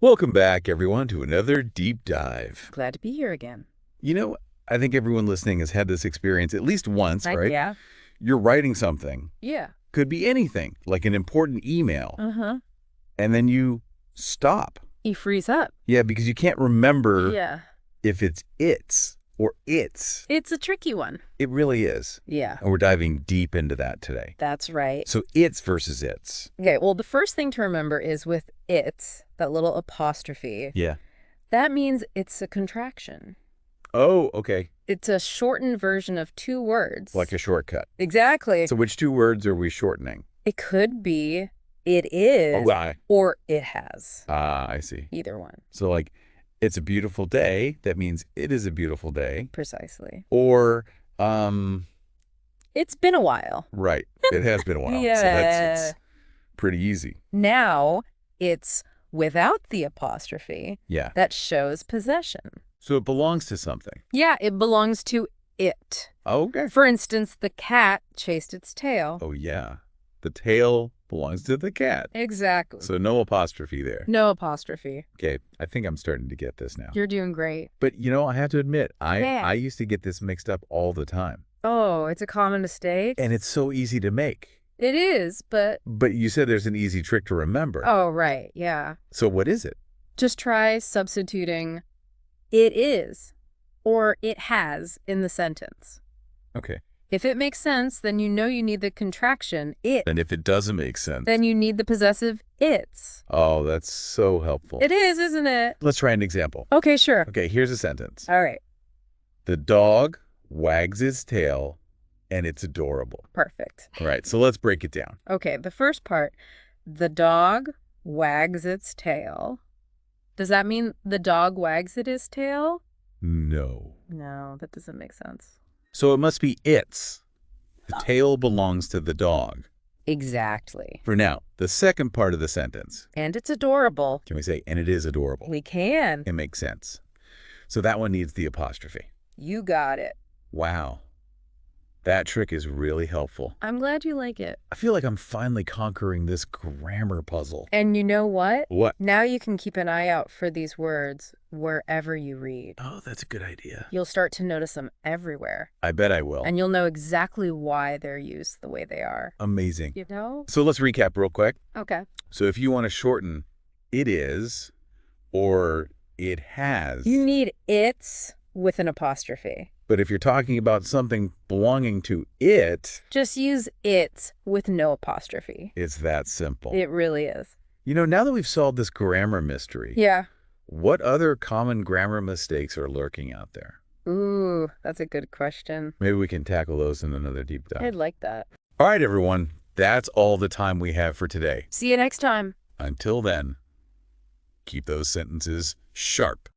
Welcome back, everyone, to another deep dive. Glad to be here again. You know, I think everyone listening has had this experience at least once, right? Yeah. You're writing something. Yeah. Could be anything, like an important email. Uh-huh. And then you stop. You freeze up. Yeah, because you can't remember Yeah. if it's or its. It's a tricky one. It really is. Yeah. And we're diving deep into that today. That's right. So it's versus its. Okay, well, the first thing to remember is with it's, that little apostrophe, Yeah. that means it's a contraction. Oh, okay. It's a shortened version of two words. Like a shortcut. Exactly. So which two words are we shortening? It could be it is or it has. I see. Either one. So like, it's a beautiful day. That means it is a beautiful day. Precisely. Or, it's been a while. right. It has been a while. Yeah. So that's pretty easy. Now it's without the apostrophe. Yeah. That shows possession. So it belongs to something. Yeah, it belongs to it. Okay. For instance, the cat chased its tail. Oh, yeah. The tail belongs to the cat. Exactly. So no apostrophe there. No apostrophe. Okay. I think I'm starting to get this now. You're doing great. But, I have to admit, Yeah. I used to get this mixed up all the time. Oh, it's a common mistake? And it's so easy to make. It is, but... But you said there's an easy trick to remember. Oh, right, yeah. So what is it? Just try substituting it is or it has in the sentence. Okay. If it makes sense, then you know you need the contraction, it. And if it doesn't make sense, Then you need the possessive, its. oh, that's so helpful. It is, isn't it? Let's try an example. Okay, sure. Okay, here's a sentence. All right. The dog wags its tail, and it's adorable. Perfect. All right, so let's break it down. Okay, the first part, the dog wags its tail. Does that mean the dog wags its tail? No. No, that doesn't make sense. So it must be its. The tail belongs to the dog. Exactly. For now, the second part of the sentence. And it's adorable. Can we say, and it is adorable? We can. It makes sense. So that one needs the apostrophe. You got it. Wow. That trick is really helpful. I'm glad you like it. I feel like I'm finally conquering this grammar puzzle. And you know what? What? Now you can keep an eye out for these words wherever you read. Oh, that's a good idea. You'll start to notice them everywhere. I bet I will. And you'll know exactly why they're used the way they are. Amazing. You know? So let's recap real quick. Okay. So if you want to shorten it is or it has. You need its with an apostrophe. But if you're talking about something belonging to it, Just use it with no apostrophe. it's that simple. It really is. Now that we've solved this grammar mystery, Yeah. what other common grammar mistakes are lurking out there? Ooh, that's a good question. Maybe we can tackle those in another deep dive. I'd like that. All right, everyone. That's all the time we have for today. See you next time. Until then, keep those sentences sharp.